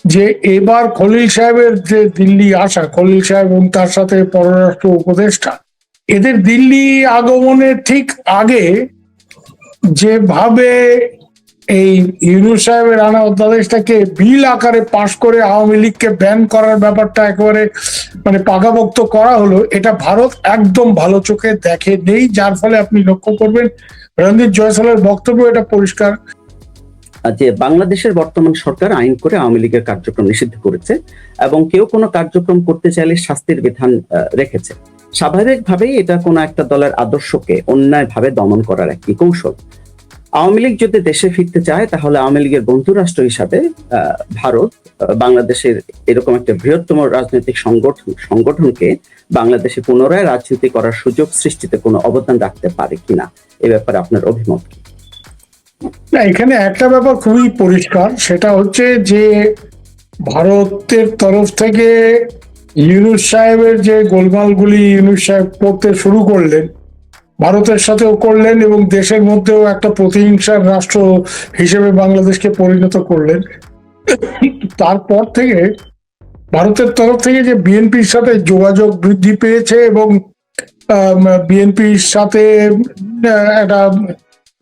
যে এবার খলিল সাহেবের যে দিল্লি আসা, খলিল সাহেব এবং তার সাথে পররাষ্ট্র উপদেষ্টা, এদের দিল্লি আগমনের ঠিক আগে যেভাবে এই ইউনূস সাহেবের আনা অধ্যাদেশটাকে বিল আকারে পাশ করে আওয়ামী লীগকে ব্যান করার ব্যাপারটা একেবারে মানে পাকাপোক্ত করা হলো, এটা ভারত একদম ভালো চোখে দেখে নেই। যার ফলে আপনি লক্ষ্য করবেন রণদীপ জয়সওয়ালের বক্তব্য এটা পরিষ্কার যে বাংলাদেশের বর্তমান সরকার আইন করে আওয়ামী লীগের কার্যক্রম নিষিদ্ধ করেছে এবং কেউ কোনো কার্যক্রম করতে চাইলে শাস্তির বিধান রেখেছে। স্বাভাবিকভাবেই এটা কোনো একটা দলের আদর্শকে অন্যায়ভাবে দমন করার একটি কৌশল। আওয়ামী লীগ যদি দেশে ফিরতে চায় তাহলে আওয়ামী লীগের বন্ধু রাষ্ট্র হিসাবে ভারত বাংলাদেশের এরকম একটা বৃহত্তম রাজনৈতিক সংগঠনকে বাংলাদেশে পুনরায় রাজনীতি করার সুযোগ সৃষ্টিতে কোনো অবদান রাখতে পারে কিনা, এ ব্যাপারে আপনার অভিমত কি? না, এখানে একটা ব্যাপার খুবই পরিষ্কার, সেটা হচ্ছে যে ভারতের তরফ থেকে ইউনূস সাহেবের যে গোলমালগুলি ইউনূস সাহেব করতে শুরু করলেন, ভারতের সাথেও করলেন এবং দেশের মধ্যেও একটা প্রতিহিংসার রাষ্ট্র হিসেবে বাংলাদেশকে পরিণত করলেন। তারপর থেকে ভারতের তরফ থেকে যে বিএনপির সাথে যোগাযোগ বৃদ্ধি পেয়েছে এবং বিএনপির সাথে একটা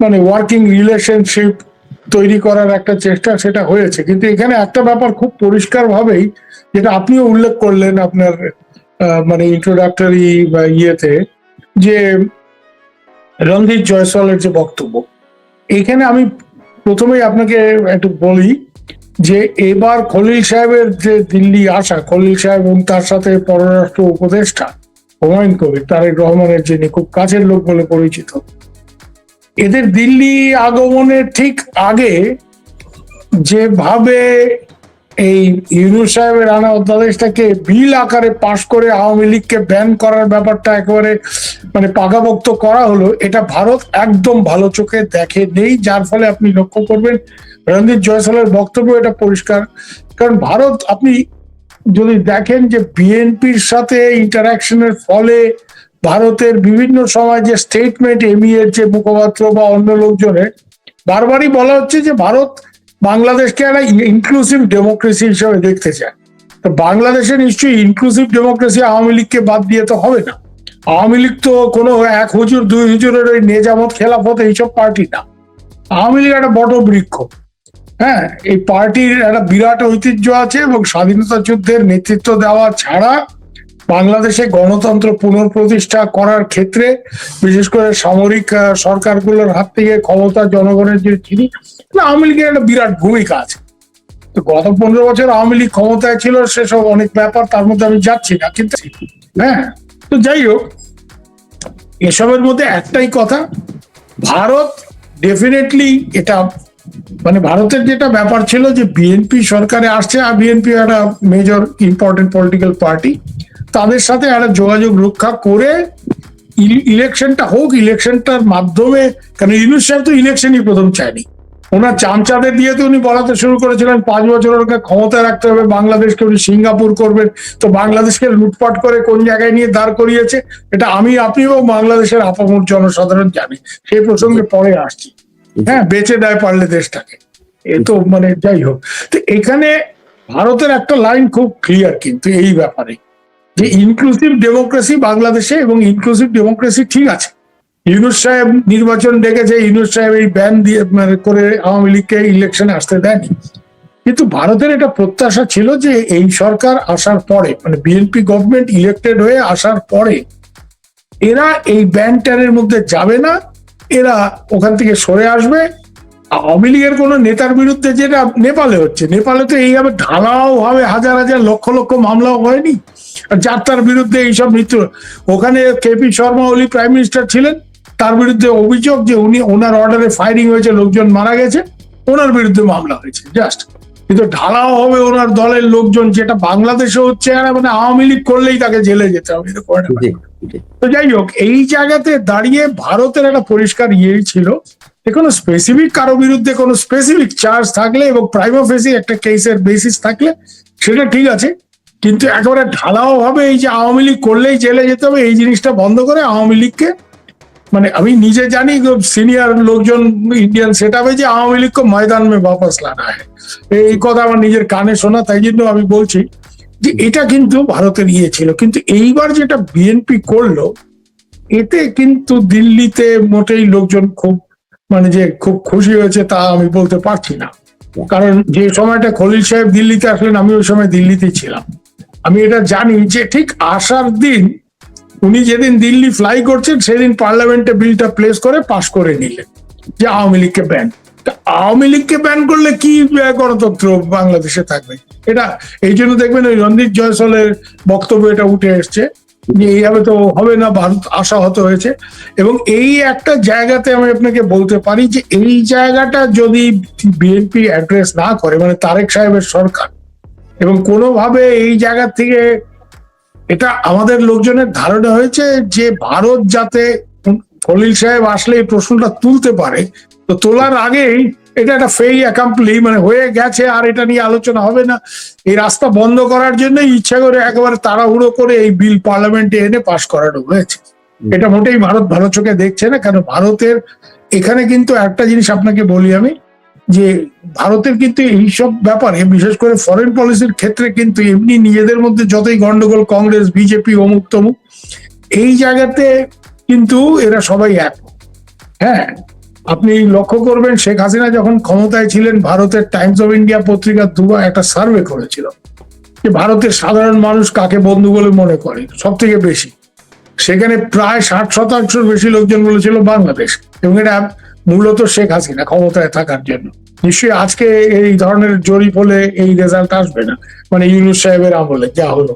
মানে ওয়ার্কিং রিলেশনশিপ তৈরি করার একটা চেষ্টা সেটা হয়েছে। কিন্তু এখানে একটা ব্যাপার খুব পরিষ্কার ভাবেই, যেটা আপনিও উল্লেখ করলেন আপনার মানে ইন্ট্রোডাক্টরি বা ইয়েতে, যে রণদীপ জয়সওয়ালের যে বক্তব্য, এখানে আমি প্রথমেই আপনাকে একটু বলি যে এবার খলিল সাহেবের যে দিল্লি আসা, খলিল সাহেব এবং তার সাথে পররাষ্ট্র উপদেষ্টা হুমায়ুন কবির, তারেক রহমানের যিনি খুব কাছের লোক বলে পরিচিত, এদের দিল্লি আগমনের ঠিক আগে যেভাবে এই ইউনূস সাহেবের আনা অধ্যাদেশটাকে বিল আকারে পাশ করে আওয়ামী লীগকে ব্যান করার ব্যাপারটা একেবারে মানে পাকাপোক্ত করা হলো, এটা ভারত একদম ভালো চোখে দেখে নেই। যার ফলে আপনি লক্ষ্য করবেন রণদীপ জয়সওয়ালের বক্তব্য এটা পরিষ্কার। কারণ ভারত, আপনি যদি দেখেন যে বিএনপির সাথে ইন্টারাকশনের ফলে ভারতের বিভিন্ন সময় যে স্টেটমেন্ট এর যে মুখপাত্র বা অন্য লোকজনের বারবারই বলা হচ্ছে যে ভারত বাংলাদেশকে একটা ইনক্লুসিভ ডেমোক্রেসি হিসেবে দেখতে চায়। তো বাংলাদেশে নিশ্চয়ই ইনক্লুসিভ ডেমোক্রেসি আওয়ামী লীগকে বাদ দিয়ে তো হবে না। আওয়ামী লীগ তো কোনো এক হুজুর দুই হুজুরের ওই নেজামত খেলাফত এইসব পার্টি না। আওয়ামী লীগ একটা বট বৃক্ষ। হ্যাঁ, এই পার্টির একটা বিরাট ঐতিহ্য আছে এবং স্বাধীনতা যুদ্ধের নেতৃত্ব দেওয়া ছাড়া বাংলাদেশে গণতন্ত্র পুনঃপ্রতিষ্ঠা করার ক্ষেত্রে, বিশেষ করে সামরিক সরকারগুলোর হাত থেকে ক্ষমতা জনগণের যে ছিল, আওয়ামী লীগের একটা বিরাট ভূমিকা আছে। তো গত 15 বছর আওয়ামী লীগ ক্ষমতায় ছিল, সেসব অনেক ব্যাপার, তার মধ্যে আমি যাচ্ছি না। কিন্তু হ্যাঁ, তো যাই হোক, এসবের মধ্যে একটাই কথা, ভারত ডেফিনেটলি এটা মানে ভারতের যেটা ব্যাপার ছিল যে বিএনপি সরকারে আসছে, আর বিএনপি একটা মেজর ইম্পর্টেন্ট পলিটিক্যাল পার্টি, তাদের সাথে একটা যোগাযোগ রক্ষা করে ইলেকশনটা হোক, ইলেকশনটার মাধ্যমে, কারণ ইউনূস সাহেব তো ইলেকশনই প্রথম চায়নি। ওনার চামচাদের দিয়ে তো উনি বলাতে শুরু করেছিলেন 5 বছর ওকে ক্ষমতায় রাখতে হবে, বাংলাদেশকে উনি সিঙ্গাপুর করবেন। তো বাংলাদেশকে লুটপাট করে কোন জায়গায় নিয়ে দাঁড় করিয়েছে, এটা আমি আপনি এবং বাংলাদেশের আপামর জনসাধারণ জানি। সেই প্রসঙ্গে পরে আসছি। হ্যাঁ, বেঁচে দেয় পারলে দেশটাকে, এ তো মানে যাই হোক। তো এখানে ভারতের একটা লাইন খুব ক্লিয়ার কিন্তু এই ব্যাপারে, যে ইনক্লুসিভ ডেমোক্রেসি বাংলাদেশে, এবং ইনক্লুসিভ ডেমোক্রেসি ঠিক আছে, ইউনূস সাহেব নির্বাচন ডেকেছে, ইউনূস সাহেব এই ব্যান দিয়ে মানে করে আওয়ামী লীগকে ইলেকশনে আসতে দেয়নি। কিন্তু ভারতের এটা প্রত্যাশা ছিল যে এই সরকার আসার পরে, মানে বিএনপি গভর্নমেন্ট ইলেক্টেড হয়ে আসার পরে, এরা এই ব্যান ট্যানের মধ্যে যাবে না, এরা ওখান থেকে সরে আসবে। আওয়ামী লীগের কোন নেতার বিরুদ্ধে যেটা নেপালে হচ্ছে, নেপালে তো এইভাবে ঢালাও ভাবে হাজার হাজার লক্ষ লক্ষ মামলাও হয়নি, যার তার বিরুদ্ধে এইসব মৃত্যু। ওখানে কেপি শর্মা ওলি প্রাইম মিনিস্টার ছিলেন, তার বিরুদ্ধে অভিযোগ যে উনি ওনার অর্ডারে ফায়ারিং হয়েছে, লোকজন মারা গেছে, ওনার বিরুদ্ধে মামলা হয়েছে জাস্ট। কিন্তু ঢালাও হবে ওনার দলের লোকজন, যেটা বাংলাদেশে হচ্ছে, আর মানে আওয়ামী লীগ করলেই তাকে জেলে যেতে হবে। তো যাই হোক, এই জায়গাতে দাঁড়িয়ে ভারতের একটা পরিষ্কার ইয়েই ছিল, কোনো স্পেসিফিক কারো বিরুদ্ধে কোনো স্পেসিফিক চার্জ থাকলে এবং প্রাইমা ফেসি একটা কেসের বেসিস থাকলে সেটা ঠিক আছে, কিন্তু একেবারে ঢালাও ভাবে এই যে আওয়ামী লীগ করলেই জেলে যেতে হবে, এই জিনিসটা বন্ধ করে আওয়ামী লীগকে মানে আমি নিজে জানি সিনিয়র লোকজন इंडियन सेटअपে যে আওয়ামী লীগ को मैदान में वापस लाना है, এই কথা আমার নিজের কানে শোনা, তাই জন্য আমি বলছি যে এটা কিন্তু ভারতের ইয়ে ছিল। কিন্তু এইবার যেটা বিএনপি করলো, এতে কিন্তু দিল্লিতে মোটেই লোকজন খুব মানে যে খুব খুশি হয়েছে তা আমি বলতে পারছি না। কারণ যে সময়টা খলিল সাহেব দিল্লিতে আসলেন, আমি ওই সময় দিল্লিতে ছিলাম। আমি এটা জানি যে ঠিক আসার দিন উনি যেদিন দিল্লি ফ্লাই করছেন সেদিন পার্লামেন্টে বিলটা প্লেস করে পাশ করে নিলেন যে আওয়ামী লীগকে ব্যান। আওয়ামী লীগকে ব্যান করলে কি গণতন্ত্র বাংলাদেশে থাকবে? এটা এই জন্য দেখবেন ওই রণদীপ জয়সলের বক্তব্য এটা উঠে এসছে যে এইভাবে তো হবে না, ভারত আশাহত হয়েছে। এবং এই একটা জায়গাতে আমি আপনাকে বলতে পারি যে এই জায়গাটা যদি বিএনপি অ্যাড্রেস না করে, মানে তারেক সাহেবের সরকার, এবং কোনোভাবে এই জায়গা থেকে এটা আমাদের লোকজনের ধারণা হয়েছে যে ভারত যাতে খলিল সাহেব আসলে এই প্রশ্নটা তুলতে পারে, তো তোলার আগেই এটা একটা ফেই অ্যাকাম্পলি মানে হয়ে গেছে, আর এটা নিয়ে আলোচনা হবে না, এই রাস্তা বন্ধ করার জন্য ইচ্ছা করে একেবারে তাড়াহুড়ো করে এই বিল পার্লামেন্টে এনে পাশ করানো হয়েছে। এটা মোটেই ভারত ভালো চোখে দেখছে না। কারণ ভারতের এখানে কিন্তু একটা জিনিস আপনাকে বলি আমি, যে ভারতের কিন্তু এইসব ব্যাপারে বিশেষ করে ফরেন পলিসির ক্ষেত্রে কিন্তু এমনি নিজেদের মধ্যে যতই গন্ডগোল, কংগ্রেস বিজেপি অমুক তমুক, এই জায়গাতে কিন্তু এরা সবাই এক। হ্যাঁ, আপনি লক্ষ্য করবেন শেখ হাসিনা যখন ক্ষমতায় ছিলেন, ভারতের টাইমস অফ ইন্ডিয়া পত্রিকা দুবার একটা সার্ভে করেছিল যে ভারতের সাধারণ মানুষ কাকে বন্ধু বলে মনে করে সব থেকে বেশি। সেখানে প্রায় 60% বেশি লোকজন বলেছিল বাংলাদেশ, এবং এটা মূলত শেখ হাসিনা ক্ষমতায় থাকার জন্য। নিশ্চয়ই আজকে এই ধরনের জরিপ হলে এই রেজাল্ট আসবে না, মানে ইউনূস সাহেবের আমলে যা হলো।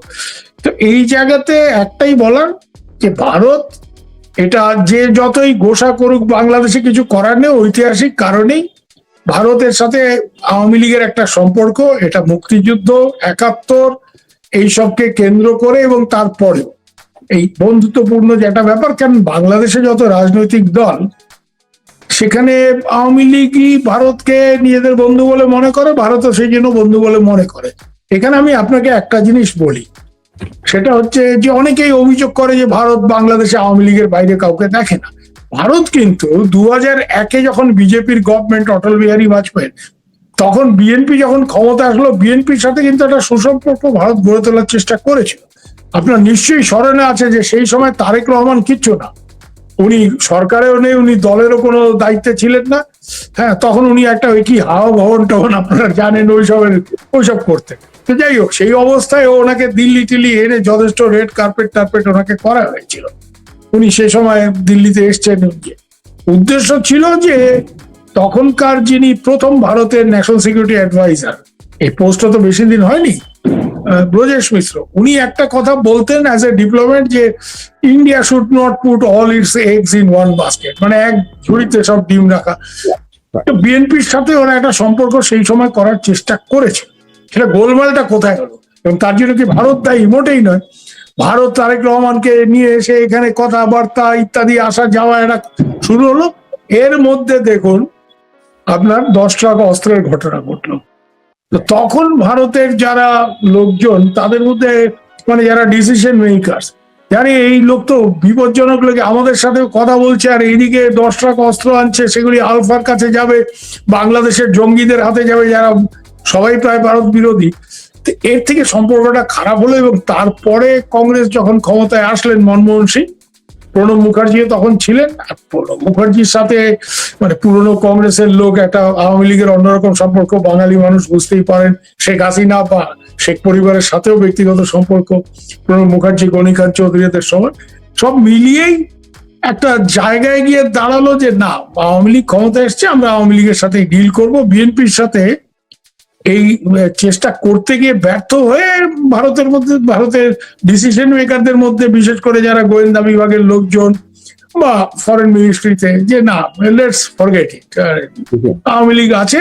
তো এই জায়গাতে একটাই বলার যে ভারত এটা যে যতই ঘোষা করুক বাংলাদেশে কিছু করার নেই, ঐতিহাসিক কারণেই ভারতের সাথে আওয়ামী লীগের একটা সম্পর্ক, এটা মুক্তিযুদ্ধ 71 এইসবকে কেন্দ্র করে, এবং তারপরে এই বন্ধুত্বপূর্ণ যেটা ব্যাপার। কারণ বাংলাদেশে যত রাজনৈতিক দল, সেখানে আওয়ামী লীগই ভারতকে নিজেদের বন্ধু বলে মনে করে, ভারতও সেই জন্য বন্ধু বলে মনে করে। এখানে আমি আপনাকে একটা জিনিস বলি, সেটা হচ্ছে যে অনেকেই অভিযোগ করে যে ভারত বাংলাদেশে আওয়ামী লীগের বাইরে কাউকে দেখে না। ভারত কিন্তু 2001-এ যখন বিজেপির গভর্নমেন্ট, অটল বিহারী বাজপেয়ীর, তখন বিএনপি যখন ক্ষমতা আসলো, বিএনপির সাথে কিন্তু একটা সুসম্পর্ক ভারত গড়ে তোলার চেষ্টা করেছিল। আপনার নিশ্চয়ই স্মরণে আছে যে সেই সময় তারেক রহমান কিচ্ছু না, উনি সরকারেও নেই, উনি দলেরও কোনো দায়িত্বে ছিলেন না। হ্যাঁ, তখন উনি একটা ওই কি হাওয়া ভবন টবন আপনারা জানেন ওইসব করতেন। তো যাই হোক, সেই অবস্থায় ওনাকে দিল্লি টিল্লি এনে যথেষ্ট রেড কার্পেট টার্পেট ওনাকে করা হয়েছিল। উনি সে সময় দিল্লিতে এসছেন, উদ্দেশ্য ছিল যে তখনকার যিনি প্রথম ভারতের ন্যাশনাল সিকিউরিটি অ্যাডভাইজার, এই পোস্টটা তো বেশি দিন হয়নি, ব্রজেশ মিশ্র, উনি একটা কথা বলতেন অ্যাজ এ ডিপ্লোম্যাট যে India should not put all it's eggs in one basket, মানে এক ঝুড়িতে সব ডিম রাখা। বিএনপির সাথে ওরা একটা সম্পর্ক সেই সময় করার চেষ্টা করেছে, সেটা গোলমালটা কোথায় হলো, এবং তার জন্য কি ভারত দায়ী? মোটেই নয়। ভারত তারেক রহমানকে নিয়ে এসে এখানে কথাবার্তা ইত্যাদি আসা যাওয়া এটা শুরু হলো। এর মধ্যে দেখুন আপনার 10 ট্রাক অস্ত্রের ঘটনা ঘটলো। তো তখন ভারতের যারা লোকজন, তাদের মধ্যে মানে যারা ডিসিশন মেকার্স, জানি এই লোক তো বিপজ্জনক লোক, আমাদের সাথে কথা বলছে আর এইদিকে 10 ট্রাক অস্ত্র আনছে, সেগুলি আলফার কাছে যাবে, বাংলাদেশের জঙ্গিদের হাতে যাবে, যারা সবাই প্রায় ভারত বিরোধী। এর থেকে সম্পর্কটা খারাপ হলো। এবং তারপরে কংগ্রেস যখন ক্ষমতায় আসলেন, মনমোহন সিং, প্রণব মুখার্জিও তখন ছিলেন। প্রণব মুখার্জির সাথে মানে পুরনো কংগ্রেসের লোক, একটা আওয়ামী লীগের অন্যরকম সম্পর্ক, বাঙালি মানুষ বুঝতেই পারেন, শেখ হাসিনা বা শেখ পরিবারের সাথেও ব্যক্তিগত সম্পর্ক, প্রণব মুখার্জি, গণিকান্ত চৌধুরীদের সময়, সব মিলিয়েই একটা জায়গায় গিয়ে দাঁড়ালো যে না, আওয়ামী লীগ ক্ষমতায় এসছে, আমরা আওয়ামী লীগের সাথে ডিল করব। বিএনপির সাথে এই চেষ্টা করতে গিয়ে ব্যর্থ হয়ে ভারতের ডিসিশন মেকারদের মধ্যে, বিশেষ করে যারা গোয়েন্দা বিভাগের লোকজন বা ফরেন মিনিস্ট্রিতে, যে না, let's forget it, Awami League আছে,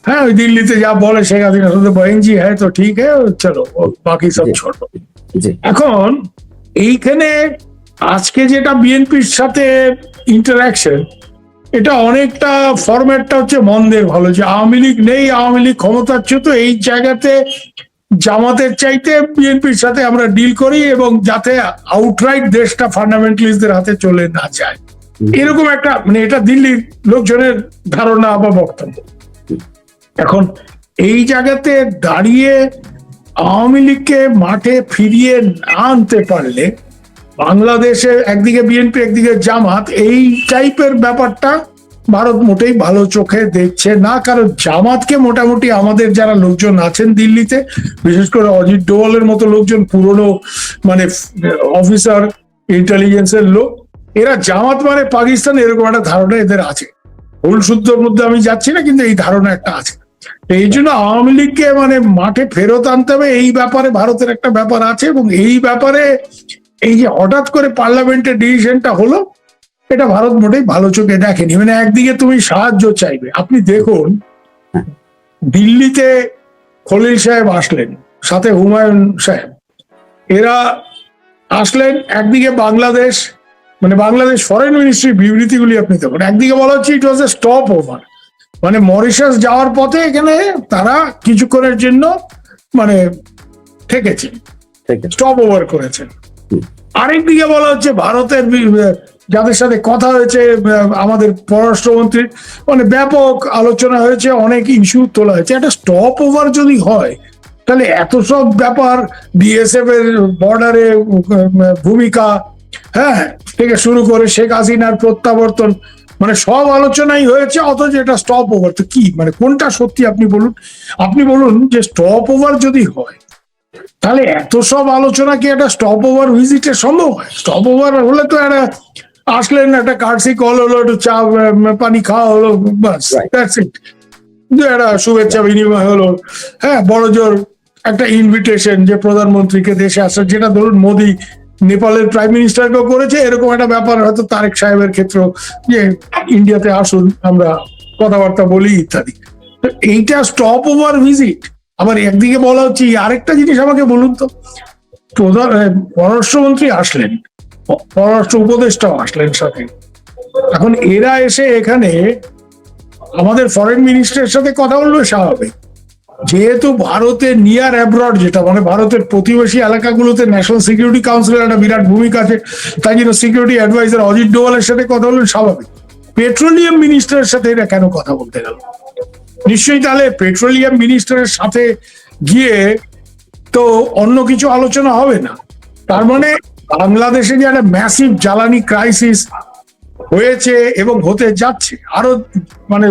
হ্যাঁ ওই দিল্লিতে যা বলে শেখ হাসিনা শুধু বহেনজি হ্যাঁ তো ঠিক হ্যাঁ চলো বাকি সব ছোট। এখন এইখানে আজকে যেটা বিএনপির সাথে ইন্টারাকশন, এটা অনেকটা ফরম্যাটটা হচ্ছে মন্দের ভালো, যে আওয়ামী লীগ নেই, আওয়ামী লীগ ক্ষমতাচ্যুত, এই জায়গাতে জামাতের চাইতে বিএনপির সাথে আমরা ডিল করি, এবং যাতে আউটরাইট দেশটা ফান্ডামেন্টালিস্টদের হাতে চলে না যায়। এরকম একটা মানে এটা দিল্লির লোকজনের ধারণা বা বক্তব্য। এখন এই জায়গাতে দাঁড়িয়ে আওয়ামী লীগকে মাঠে ফিরিয়ে না আনতে পারলে বাংলাদেশে একদিকে বিএনপি একদিকে জামাত, এই টাইপের ব্যাপারটা ভারত মোটেই ভালো চোখে দেখছে না। কারণ জামাতকে মোটামুটি আমাদের যারা লোকজন আছেন দিল্লিতে, বিশেষ করে অজিত ডোভালের মতো লোকজন, পুরনো মানে অফিসার, ইন্টেলিজেন্সের লোক, এরা জামাত মানে পাকিস্তান এরকম একটা ধারণা এদের আছে। ভুল শুদ্ধর মধ্যে আমি যাচ্ছি না, কিন্তু এই ধারণা একটা আছে। এই জন্য আওয়ামী লীগকে মানে মাঠে ফেরত আনতে হবে, এই ব্যাপারে ভারতের একটা ব্যাপার আছে। এবং এই ব্যাপারে এই যে হঠাৎ করে পার্লামেন্টের ডিসিশনটা হলো, এটা ভারত মোটেই ভালো চোখে দেখেনি। মানে একদিকে তুমি সাহায্য চাইবে, আপনি দেখুন দিল্লিতে খলিল সাহেব আসলেন, সাথে হুমায়ুন সাহেব, এরা আসলেন। একদিকে বাংলাদেশ মানে বাংলাদেশ ফরেন মিনিস্ট্রির বিবৃতিগুলি আপনি দেখুন, একদিকে বলা হচ্ছে ইট ওয়াজ এ স্টপ ওভার, মানে মরিশাস যাওয়ার পথে এখানে তারা কিছুক্ষণের জন্য মানে থেকেছে, স্টপ ওভার করেছেন। আরেকদিকে বলা হচ্ছে ভারতের যাদের সাথে কথা হয়েছে, আমাদের পররাষ্ট্রমন্ত্রীর মানে ব্যাপক আলোচনা হয়েছে, অনেক ইস্যু তোলা হয়েছে। একটা স্টপ ওভার যদি হয় তাহলে এত সব ব্যাপার, বিএসএফ এর বর্ডারে ভূমিকা, হ্যাঁ, থেকে শুরু করে শেখ হাসিনার প্রত্যাবর্তন, মানে সব আলোচনাই হয়েছে, অথচ এটা স্টপ ওভার। তো কি মানে কোনটা সত্যি আপনি বলুন? আপনি বলুন যে স্টপ ওভার যদি হয় তাহলে এত সব আলোচনা কি একটা স্টপ ওভার ভিজিটে সম্ভব হয়? স্টপ ওভার হলে তো একটা আসলেন, একটা কার্সি কল হলো, একটু চা পানি খাওয়া হলো, বাস, দ্যাটস ইট। একটা শুভেচ্ছা বিনিময় হলো, হ্যাঁ, বড় জোর একটা ইনভিটেশন যে প্রধানমন্ত্রীকে দেশে আসার, যেটা ধরুন মোদি নেপালের প্রাইম মিনিস্টারকেও করেছে, এরকম একটা ব্যাপার হয়তো তারেক সাহেবের ক্ষেত্রে, যে ইন্ডিয়াতে আসুন, আমরা কথাবার্তা বলি ইত্যাদি। তো এইটা স্টপ ওভার ভিজিট। আবার একদিকে বলা হচ্ছে, আরেকটা জিনিস আমাকে বলুন তো, পররাষ্ট্রমন্ত্রী আসলেন, পররাষ্ট্র উপদেষ্টাও আসলেন সাথে। এখন এরা এসে এখানে আমাদের ফরেন মিনিস্টারের সাথে কথা বলবে স্বাভাবিক, যেহেতু ভারতের নিয়ার অ্যাব্রড, যেটা মানে ভারতের প্রতিবেশী এলাকাগুলোতে ন্যাশনাল সিকিউরিটি কাউন্সিলের একটা বিরাট ভূমিকা আছে, তাই জন্য সিকিউরিটি অ্যাডভাইজার অজিত ডোভালের সাথে কথা বললেন স্বাভাবিক। পেট্রোলিয়াম মিনিস্টারের সাথে এরা কেন কথা বলতে গেল? নিশ্চয়ই তাহলে পেট্রোলিয়াম মিনিস্টারের সাথে গিয়ে তো অন্য কিছু আলোচনা হবে না। তার মানে বাংলাদেশে যে একটা ম্যাসিভ জ্বালানি ক্রাইসিস হয়েছে এবং হতে যাচ্ছে আরো, মানে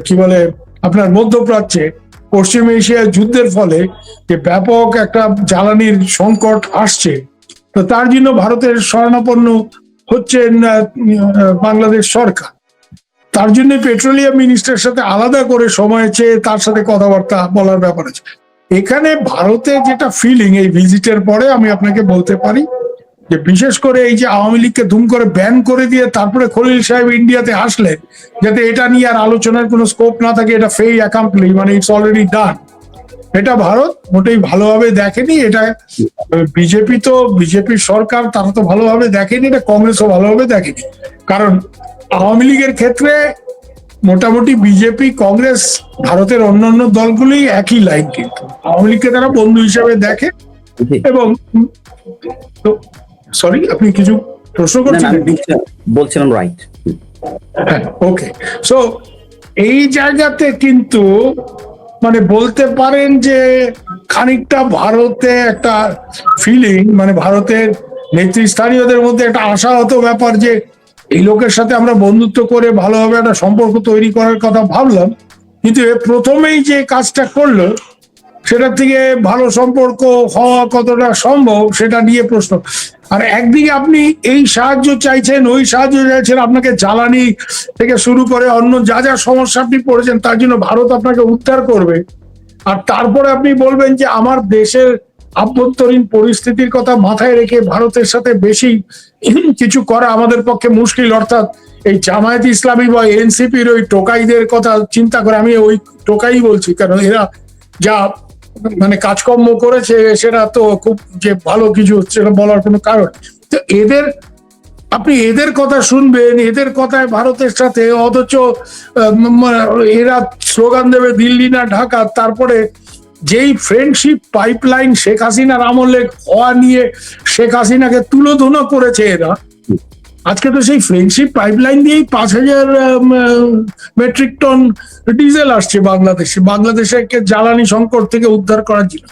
কি বলে আপনার মধ্যপ্রাচ্যে, পশ্চিম এশিয়ার যুদ্ধের ফলে যে ব্যাপক একটা জ্বালানির সংকট আসছে, তো তার জন্য ভারতের শরণাপন্ন হচ্ছে বাংলাদেশ সরকার। তার জন্য পেট্রোলিয়াম মিনিস্টারের সাথে আলাদা করে সময় চেয়ে তার সাথে কথাবার্তা বলার ব্যাপার আছে। এখানে ভারতে যেটা ফিলিং এই ভিজিটের পরে, আমি আপনাকে বলতে পারি যে বিশেষ করে এই যে আওয়ামী লীগকে ধুম করে ব্যান করে দিয়ে তারপরে খলিল সাহেব ইন্ডিয়াতে আসলেন, যাতে এটা নিয়ে আর আলোচনার কোনো স্কোপ না থাকে, এটা ফেই অ্যাকাম্পলি, মানে ইটস অলরেডি ডান, এটা ভারত মোটেই ভালোভাবে দেখেনি। এটা বিজেপির সরকার তারা তো ভালোভাবে দেখেনি, এটা কংগ্রেসও ভালোভাবে দেখেনি। কারণ আওয়ামী লীগের ক্ষেত্রে মোটামুটি বিজেপি, কংগ্রেস, ভারতের অন্যান্য দলগুলি একই লাইন, কিন্তু আওয়ামী লীগকে তারা বন্ধু হিসেবে দেখে। এবং সরি, আপনি কিছু প্রশ্ন করছিলেন? বলছিলাম রাইট। হ্যাঁ, ওকে। সো এই জায়গাতে কিন্তু মানে বলতে পারেন যে খানিকটা ভারতে একটা ফিলিং, মানে ভারতের নেতৃস্থানীয়দের মধ্যে একটা আশাহত ব্যাপার যে এই লোকের সাথে আমরা বন্ধুত্ব করে ভালোভাবে একটা সম্পর্ক তৈরি করার কথা ভাবলাম, কিন্তু প্রথমেই যে কাজটা করলো সেটার থেকে ভালো সম্পর্ক হওয়া কতটা সম্ভব সেটা নিয়ে প্রশ্ন। আর একদিকে আপনি এই সাহায্য চাইছেন, ওই সাহায্য চাইছেন, আপনাকে জ্বালানি থেকে শুরু করে অন্য যা যা সমস্যা আপনি পড়েছেন তার জন্য ভারত আপনাকে উদ্ধার করবে, আর তারপরে আপনি বলবেন যে আমার দেশের আভ্যন্তরীণ পরিস্থিতির কথা মাথায় রেখে ভারতের সাথে বেশি কিছু করা আমাদের পক্ষে মুশকিল। অর্থাৎ এই জামায়াত ইসলামী বা এনসিপির ওই টোকাইদের কথা চিন্তা করে, আমি ওই টোকাই বলছি কারণ এরা যা মানে কাজকর্ম করেছে সেটা তো খুব যে ভালো কিছু সেটা বলার কোনো কারণ। তো আপনি এদের কথা শুনবেন, এদের কথায় ভারতের সাথে, অথচ এরা স্লোগান দেবে দিল্লি না ঢাকা। তারপরে যেই ফ্রেন্ডশিপ পাইপলাইন শেখ হাসিনার আমলে হওয়া নিয়ে শেখ হাসিনাকে তুলোধুনো করেছে এরা, আজকে তো সেই ফ্রেন্ডশিপ পাইপলাইন দিয়েই 5,000 মেট্রিক টন ডিজেল আসছে বাংলাদেশে, বাংলাদেশকে জ্বালানি সংকট থেকে উদ্ধার করার জন্য।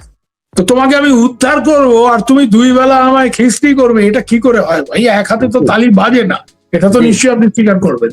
তো তোমাকে আমি উদ্ধার করবো আর তুমি 2 বেলা আমায় খিস্তি করবে, এটা কি করে হয় ভাই? এক হাতে তো তালি বাজে না, এটা তো নিশ্চয়ই আপনি স্বীকার করবেন।